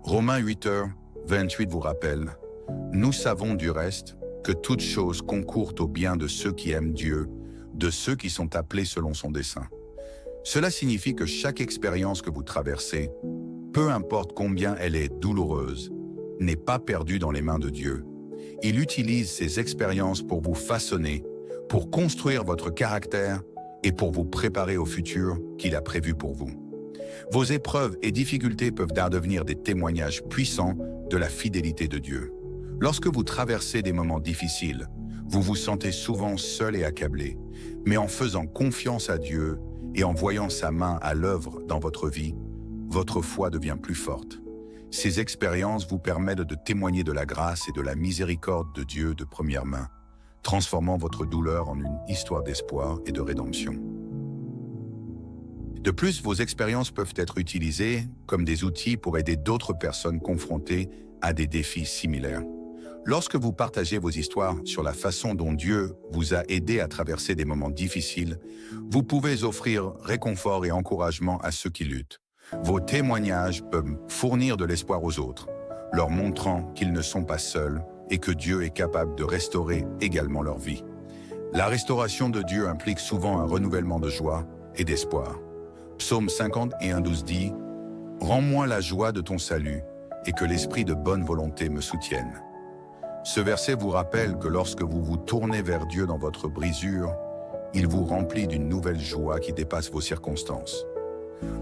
Romains 8h28 vous rappelle « Nous savons du reste que toutes choses concourent au bien de ceux qui aiment Dieu, de ceux qui sont appelés selon son dessein. » Cela signifie que chaque expérience que vous traversez, peu importe combien elle est douloureuse, n'est pas perdue dans les mains de Dieu. Il utilise ces expériences pour vous façonner, pour construire votre caractère et pour vous préparer au futur qu'il a prévu pour vous. Vos épreuves et difficultés peuvent devenir des témoignages puissants de la fidélité de Dieu. Lorsque vous traversez des moments difficiles, vous vous sentez souvent seul et accablé, mais en faisant confiance à Dieu et en voyant sa main à l'œuvre dans votre vie, votre foi devient plus forte. Ces expériences vous permettent de témoigner de la grâce et de la miséricorde de Dieu de première main, transformant votre douleur en une histoire d'espoir et de rédemption. De plus, vos expériences peuvent être utilisées comme des outils pour aider d'autres personnes confrontées à des défis similaires. Lorsque vous partagez vos histoires sur la façon dont Dieu vous a aidé à traverser des moments difficiles, vous pouvez offrir réconfort et encouragement à ceux qui luttent. Vos témoignages peuvent fournir de l'espoir aux autres, leur montrant qu'ils ne sont pas seuls et que Dieu est capable de restaurer également leur vie. La restauration de Dieu implique souvent un renouvellement de joie et d'espoir. Psaume 51:12 dit « Rends-moi la joie de ton salut et que l'esprit de bonne volonté me soutienne. » Ce verset vous rappelle que lorsque vous vous tournez vers Dieu dans votre brisure, il vous remplit d'une nouvelle joie qui dépasse vos circonstances.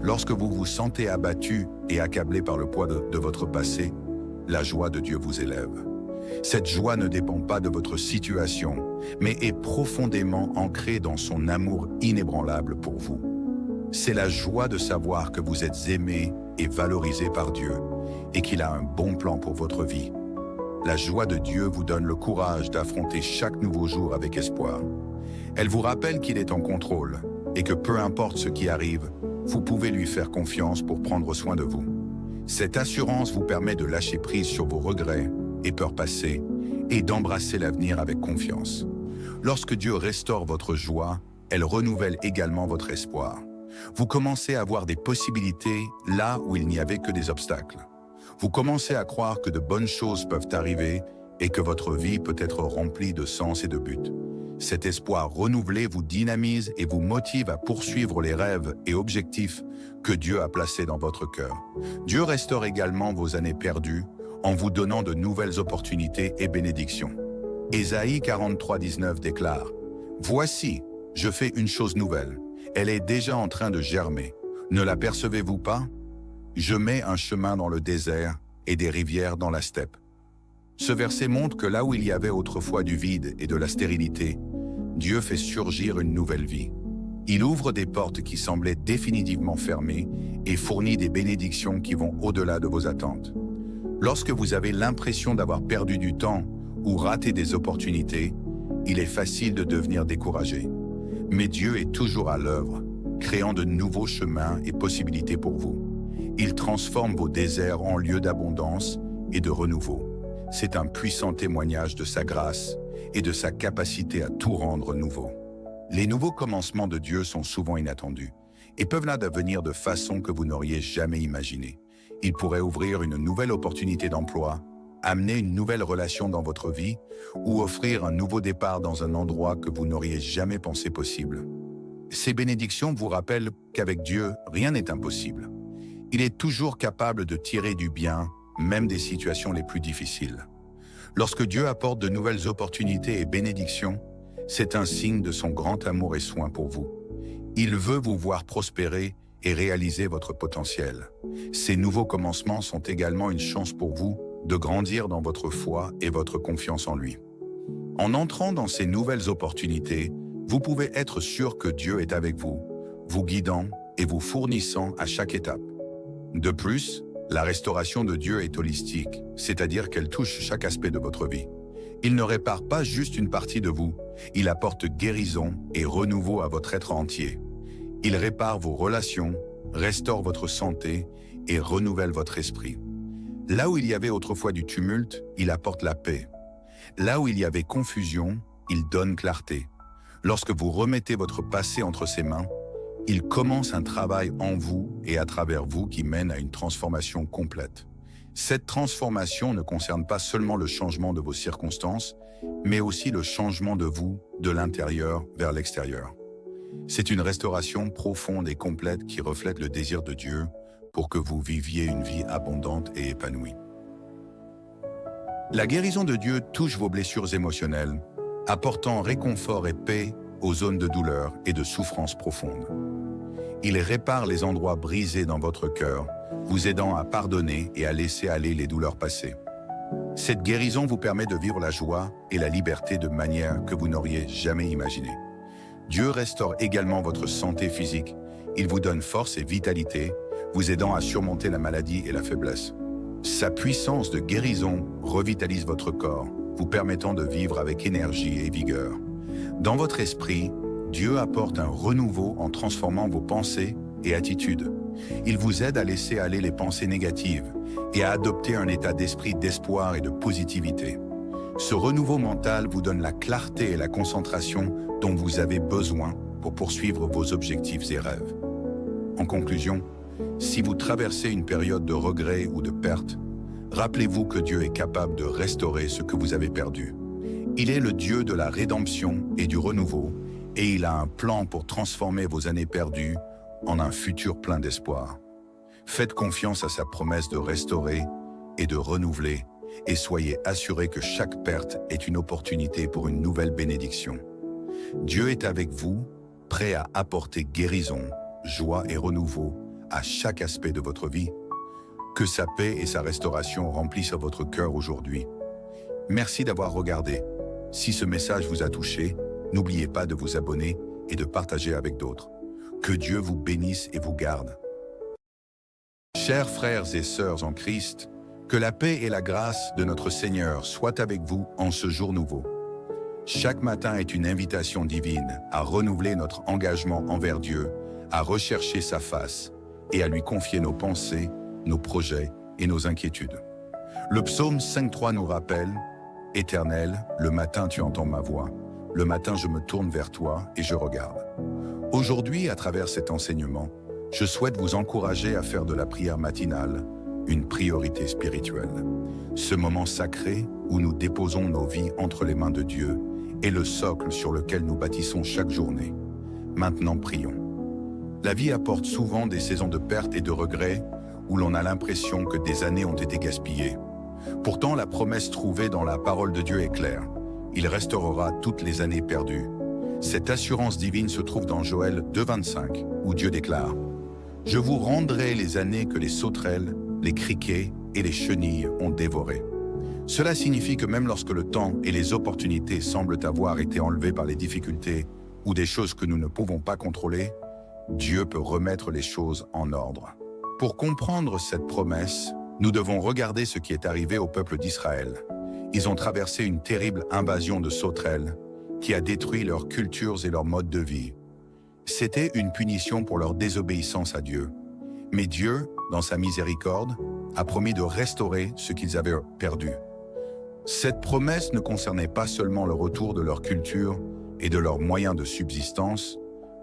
Lorsque vous vous sentez abattu et accablé par le poids de votre passé, la joie de Dieu vous élève. Cette joie ne dépend pas de votre situation, mais est profondément ancrée dans son amour inébranlable pour vous. C'est la joie de savoir que vous êtes aimé et valorisé par Dieu et qu'il a un bon plan pour votre vie. La joie de Dieu vous donne le courage d'affronter chaque nouveau jour avec espoir. Elle vous rappelle qu'il est en contrôle et que peu importe ce qui arrive, vous pouvez lui faire confiance pour prendre soin de vous. Cette assurance vous permet de lâcher prise sur vos regrets et peurs passées et d'embrasser l'avenir avec confiance. Lorsque Dieu restaure votre joie, elle renouvelle également votre espoir. Vous commencez à voir des possibilités là où il n'y avait que des obstacles. Vous commencez à croire que de bonnes choses peuvent arriver et que votre vie peut être remplie de sens et de but. Cet espoir renouvelé vous dynamise et vous motive à poursuivre les rêves et objectifs que Dieu a placés dans votre cœur. Dieu restaure également vos années perdues en vous donnant de nouvelles opportunités et bénédictions. Ésaïe 43:19 déclare « Voici, je fais une chose nouvelle. Elle est déjà en train de germer. Ne l'apercevez-vous pas? Je mets un chemin dans le désert et des rivières dans la steppe. » Ce verset montre que là où il y avait autrefois du vide et de la stérilité, Dieu fait surgir une nouvelle vie. Il ouvre des portes qui semblaient définitivement fermées et fournit des bénédictions qui vont au-delà de vos attentes. Lorsque vous avez l'impression d'avoir perdu du temps ou raté des opportunités, il est facile de devenir découragé. Mais Dieu est toujours à l'œuvre, créant de nouveaux chemins et possibilités pour vous. Il transforme vos déserts en lieux d'abondance et de renouveau. C'est un puissant témoignage de sa grâce et de sa capacité à tout rendre nouveau. Les nouveaux commencements de Dieu sont souvent inattendus et peuvent là venir de façon que vous n'auriez jamais imaginée. Ils pourraient ouvrir une nouvelle opportunité d'emploi, amener une nouvelle relation dans votre vie ou offrir un nouveau départ dans un endroit que vous n'auriez jamais pensé possible. Ces bénédictions vous rappellent qu'avec Dieu, rien n'est impossible. Il est toujours capable de tirer du bien, même des situations les plus difficiles. Lorsque Dieu apporte de nouvelles opportunités et bénédictions, c'est un signe de son grand amour et soin pour vous. Il veut vous voir prospérer et réaliser votre potentiel. Ces nouveaux commencements sont également une chance pour vous de grandir dans votre foi et votre confiance en lui. En entrant dans ces nouvelles opportunités, vous pouvez être sûr que Dieu est avec vous, vous guidant et vous fournissant à chaque étape. De plus, la restauration de Dieu est holistique, c'est-à-dire qu'elle touche chaque aspect de votre vie. Il ne répare pas juste une partie de vous, il apporte guérison et renouveau à votre être entier. Il répare vos relations, restaure votre santé et renouvelle votre esprit. Là où il y avait autrefois du tumulte, il apporte la paix. Là où il y avait confusion, il donne clarté. Lorsque vous remettez votre passé entre ses mains, il commence un travail en vous et à travers vous qui mène à une transformation complète. Cette transformation ne concerne pas seulement le changement de vos circonstances, mais aussi le changement de vous, de l'intérieur vers l'extérieur. C'est une restauration profonde et complète qui reflète le désir de Dieu pour que vous viviez une vie abondante et épanouie. La guérison de Dieu touche vos blessures émotionnelles, apportant réconfort et paix aux zones de douleur et de souffrance profonde. Il répare les endroits brisés dans votre cœur, vous aidant à pardonner et à laisser aller les douleurs passées. Cette guérison vous permet de vivre la joie et la liberté de manière que vous n'auriez jamais imaginée. Dieu restaure également votre santé physique. Il vous donne force et vitalité, vous aidant à surmonter la maladie et la faiblesse. Sa puissance de guérison revitalise votre corps, vous permettant de vivre avec énergie et vigueur. Dans votre esprit, Dieu apporte un renouveau en transformant vos pensées et attitudes. Il vous aide à laisser aller les pensées négatives et à adopter un état d'esprit d'espoir et de positivité. Ce renouveau mental vous donne la clarté et la concentration dont vous avez besoin pour poursuivre vos objectifs et rêves. En conclusion, si vous traversez une période de regret ou de perte, rappelez-vous que Dieu est capable de restaurer ce que vous avez perdu. Il est le Dieu de la rédemption et du renouveau, et il a un plan pour transformer vos années perdues en un futur plein d'espoir. Faites confiance à sa promesse de restaurer et de renouveler, et soyez assurés que chaque perte est une opportunité pour une nouvelle bénédiction. Dieu est avec vous, prêt à apporter guérison, joie et renouveau à chaque aspect de votre vie. Que sa paix et sa restauration remplissent votre cœur aujourd'hui. Merci d'avoir regardé. Si ce message vous a touché, n'oubliez pas de vous abonner et de partager avec d'autres. Que Dieu vous bénisse et vous garde. Chers frères et sœurs en Christ, que la paix et la grâce de notre Seigneur soient avec vous en ce jour nouveau. Chaque matin est une invitation divine à renouveler notre engagement envers Dieu, à rechercher sa face et à lui confier nos pensées, nos projets et nos inquiétudes. Le psaume 5.3 nous rappelle « Éternel, le matin tu entends ma voix, le matin je me tourne vers toi et je regarde ». Aujourd'hui, à travers cet enseignement, je souhaite vous encourager à faire de la prière matinale une priorité spirituelle. Ce moment sacré où nous déposons nos vies entre les mains de Dieu est le socle sur lequel nous bâtissons chaque journée. Maintenant, prions. La vie apporte souvent des saisons de perte et de regret où l'on a l'impression que des années ont été gaspillées. Pourtant, la promesse trouvée dans la parole de Dieu est claire. Il restaurera toutes les années perdues. Cette assurance divine se trouve dans Joël 2,25, où Dieu déclare « Je vous rendrai les années que les sauterelles, les criquets et les chenilles ont dévorées. » Cela signifie que même lorsque le temps et les opportunités semblent avoir été enlevés par les difficultés ou des choses que nous ne pouvons pas contrôler, Dieu peut remettre les choses en ordre. Pour comprendre cette promesse, nous devons regarder ce qui est arrivé au peuple d'Israël. Ils ont traversé une terrible invasion de sauterelles qui a détruit leurs cultures et leur mode de vie. C'était une punition pour leur désobéissance à Dieu. Mais Dieu, dans sa miséricorde, a promis de restaurer ce qu'ils avaient perdu. Cette promesse ne concernait pas seulement le retour de leur culture et de leurs moyens de subsistance,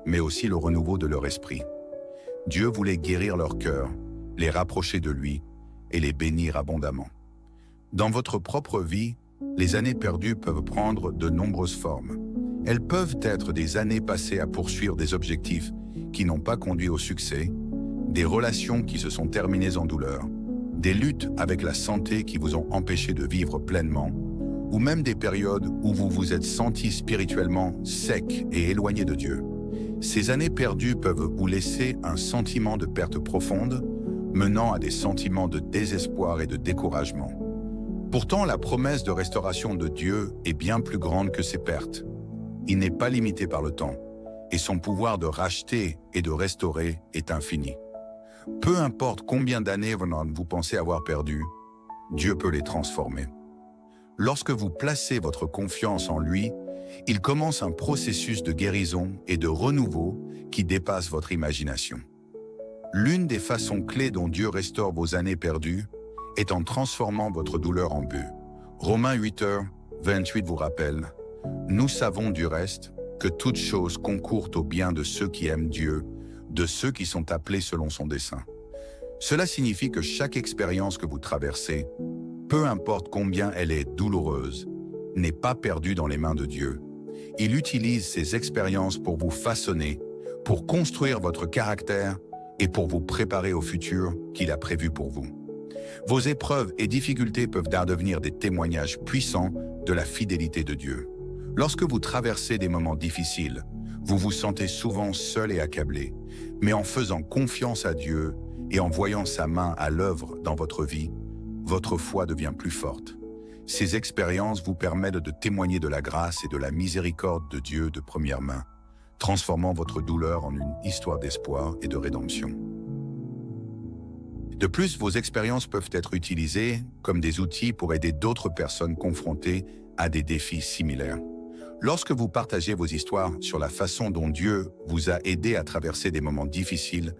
mais aussi le renouveau de leur esprit. Dieu voulait guérir leur cœur, les rapprocher de lui et les bénir abondamment. Dans votre propre vie, les années perdues peuvent prendre de nombreuses formes. Elles peuvent être des années passées à poursuivre des objectifs qui n'ont pas conduit au succès, des relations qui se sont terminées en douleur, des luttes avec la santé qui vous ont empêché de vivre pleinement, ou même des périodes où vous vous êtes senti spirituellement sec et éloigné de Dieu. Ces années perdues peuvent vous laisser un sentiment de perte profonde, menant à des sentiments de désespoir et de découragement. Pourtant, la promesse de restauration de Dieu est bien plus grande que ces pertes. Il n'est pas limité par le temps, et son pouvoir de racheter et de restaurer est infini. Peu importe combien d'années vous pensez avoir perdues, Dieu peut les transformer. Lorsque vous placez votre confiance en lui, il commence un processus de guérison et de renouveau qui dépasse votre imagination. L'une des façons clés dont Dieu restaure vos années perdues est en transformant votre douleur en but. Romains 8:28 vous rappelle « Nous savons du reste que toutes choses concourent au bien de ceux qui aiment Dieu, de ceux qui sont appelés selon son dessein. » Cela signifie que chaque expérience que vous traversez, peu importe combien elle est douloureuse, n'est pas perdue dans les mains de Dieu. Il utilise ces expériences pour vous façonner, pour construire votre caractère et pour vous préparer au futur qu'il a prévu pour vous. Vos épreuves et difficultés peuvent devenir des témoignages puissants de la fidélité de Dieu. Lorsque vous traversez des moments difficiles, vous vous sentez souvent seul et accablé, mais en faisant confiance à Dieu et en voyant sa main à l'œuvre dans votre vie, votre foi devient plus forte. Ces expériences vous permettent de témoigner de la grâce et de la miséricorde de Dieu de première main, transformant votre douleur en une histoire d'espoir et de rédemption. De plus, vos expériences peuvent être utilisées comme des outils pour aider d'autres personnes confrontées à des défis similaires. Lorsque vous partagez vos histoires sur la façon dont Dieu vous a aidé à traverser des moments difficiles,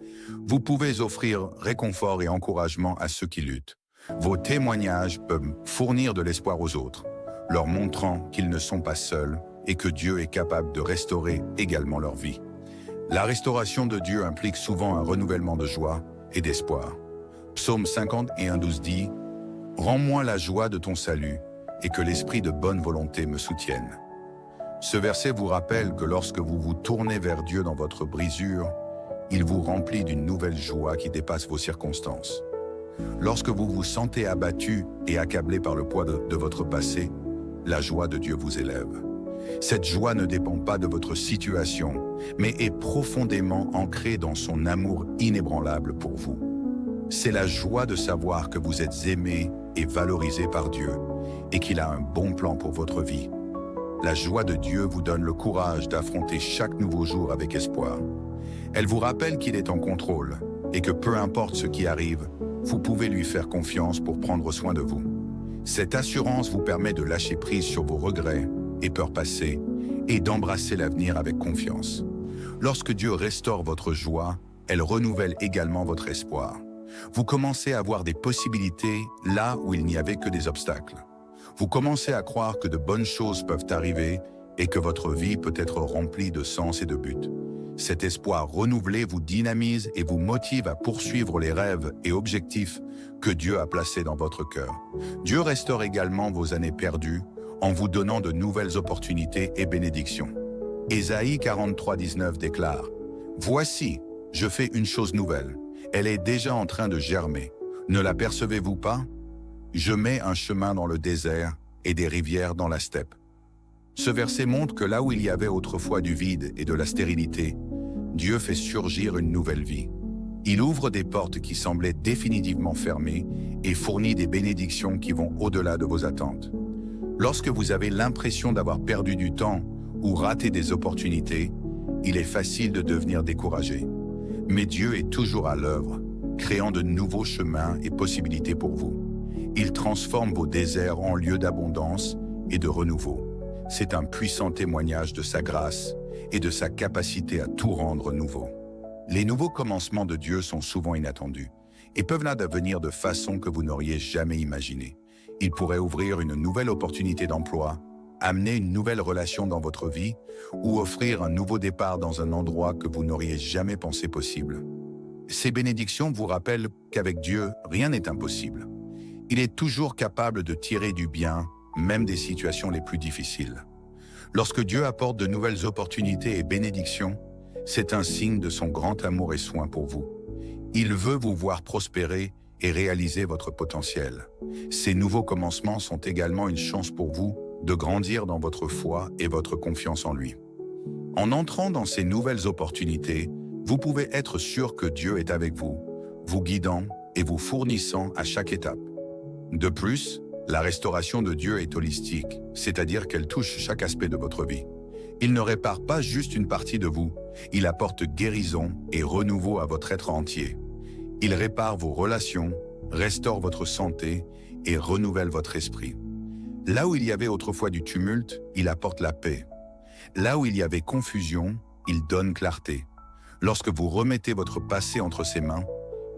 vous pouvez offrir réconfort et encouragement à ceux qui luttent. Vos témoignages peuvent fournir de l'espoir aux autres, leur montrant qu'ils ne sont pas seuls et que Dieu est capable de restaurer également leur vie. La restauration de Dieu implique souvent un renouvellement de joie et d'espoir. Psaume 51:12 dit « Rends-moi la joie de ton salut et que l'esprit de bonne volonté me soutienne. » Ce verset vous rappelle que lorsque vous vous tournez vers Dieu dans votre brisure, il vous remplit d'une nouvelle joie qui dépasse vos circonstances. Lorsque vous vous sentez abattu et accablé par le poids de votre passé, la joie de Dieu vous élève. Cette joie ne dépend pas de votre situation, mais est profondément ancrée dans son amour inébranlable pour vous. C'est la joie de savoir que vous êtes aimé et valorisé par Dieu et qu'il a un bon plan pour votre vie. La joie de Dieu vous donne le courage d'affronter chaque nouveau jour avec espoir. Elle vous rappelle qu'il est en contrôle et que peu importe ce qui arrive, vous pouvez lui faire confiance pour prendre soin de vous. Cette assurance vous permet de lâcher prise sur vos regrets et peurs passées et d'embrasser l'avenir avec confiance. Lorsque Dieu restaure votre joie, elle renouvelle également votre espoir. Vous commencez à voir des possibilités là où il n'y avait que des obstacles. Vous commencez à croire que de bonnes choses peuvent arriver et que votre vie peut être remplie de sens et de but. Cet espoir renouvelé vous dynamise et vous motive à poursuivre les rêves et objectifs que Dieu a placés dans votre cœur. Dieu restaure également vos années perdues en vous donnant de nouvelles opportunités et bénédictions. Ésaïe 43:19 déclare « Voici, je fais une chose nouvelle. Elle est déjà en train de germer. Ne l'apercevez-vous pas? Je mets un chemin dans le désert et des rivières dans la steppe. » Ce verset montre que là où il y avait autrefois du vide et de la stérilité, Dieu fait surgir une nouvelle vie. Il ouvre des portes qui semblaient définitivement fermées et fournit des bénédictions qui vont au-delà de vos attentes. Lorsque vous avez l'impression d'avoir perdu du temps ou raté des opportunités, il est facile de devenir découragé. Mais Dieu est toujours à l'œuvre, créant de nouveaux chemins et possibilités pour vous. Il transforme vos déserts en lieux d'abondance et de renouveau. C'est un puissant témoignage de sa grâce et de sa capacité à tout rendre nouveau. Les nouveaux commencements de Dieu sont souvent inattendus et peuvent là venir de façon que vous n'auriez jamais imaginée. Il pourrait ouvrir une nouvelle opportunité d'emploi, amener une nouvelle relation dans votre vie ou offrir un nouveau départ dans un endroit que vous n'auriez jamais pensé possible. Ces bénédictions vous rappellent qu'avec Dieu, rien n'est impossible. Il est toujours capable de tirer du bien, même des situations les plus difficiles. Lorsque Dieu apporte de nouvelles opportunités et bénédictions, c'est un signe de son grand amour et soin pour vous. Il veut vous voir prospérer et réaliser votre potentiel. Ces nouveaux commencements sont également une chance pour vous de grandir dans votre foi et votre confiance en lui. En entrant dans ces nouvelles opportunités, vous pouvez être sûr que Dieu est avec vous, vous guidant et vous fournissant à chaque étape. De plus, la restauration de Dieu est holistique, c'est-à-dire qu'elle touche chaque aspect de votre vie. Il ne répare pas juste une partie de vous, il apporte guérison et renouveau à votre être entier. Il répare vos relations, restaure votre santé et renouvelle votre esprit. Là où il y avait autrefois du tumulte, il apporte la paix. Là où il y avait confusion, il donne clarté. Lorsque vous remettez votre passé entre ses mains,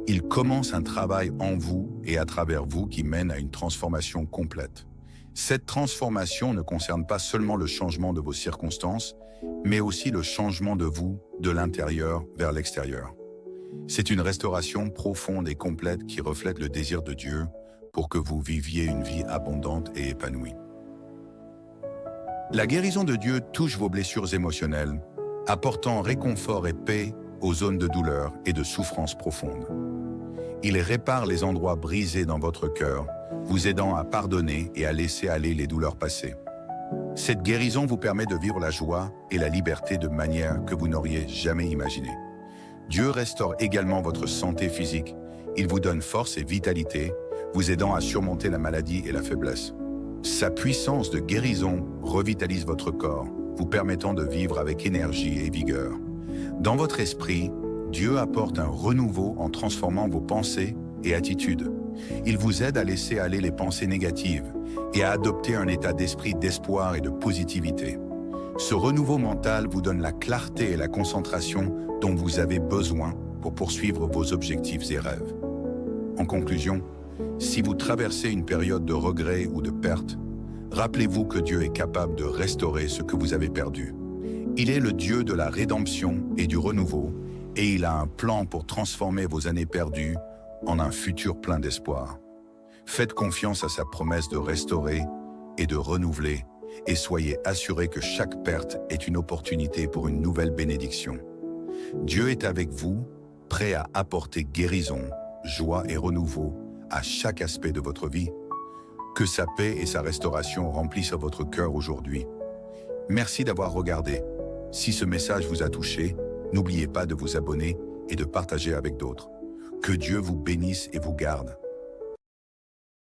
il commence un travail en vous et à travers vous qui mène à une transformation complète. Cette transformation ne concerne pas seulement le changement de vos circonstances, mais aussi le changement de vous, de l'intérieur vers l'extérieur. C'est une restauration profonde et complète qui reflète le désir de Dieu pour que vous viviez une vie abondante et épanouie. La guérison de Dieu touche vos blessures émotionnelles, apportant réconfort et paix aux zones de douleur et de souffrance profonde. Il répare les endroits brisés dans votre cœur, vous aidant à pardonner et à laisser aller les douleurs passées. Cette guérison vous permet de vivre la joie et la liberté de manière que vous n'auriez jamais imaginée. Dieu restaure également votre santé physique. Il vous donne force et vitalité, vous aidant à surmonter la maladie et la faiblesse. Sa puissance de guérison revitalise votre corps, vous permettant de vivre avec énergie et vigueur. Dans votre esprit, Dieu apporte un renouveau en transformant vos pensées et attitudes. Il vous aide à laisser aller les pensées négatives et à adopter un état d'esprit d'espoir et de positivité. Ce renouveau mental vous donne la clarté et la concentration dont vous avez besoin pour poursuivre vos objectifs et rêves. En conclusion, si vous traversez une période de regret ou de perte, rappelez-vous que Dieu est capable de restaurer ce que vous avez perdu. Il est le Dieu de la rédemption et du renouveau, et il a un plan pour transformer vos années perdues en un futur plein d'espoir. Faites confiance à sa promesse de restaurer et de renouveler, et soyez assurés que chaque perte est une opportunité pour une nouvelle bénédiction. Dieu est avec vous, prêt à apporter guérison, joie et renouveau à chaque aspect de votre vie. Que sa paix et sa restauration remplissent votre cœur aujourd'hui. Merci d'avoir regardé. Si ce message vous a touché, n'oubliez pas de vous abonner et de partager avec d'autres. Que Dieu vous bénisse et vous garde.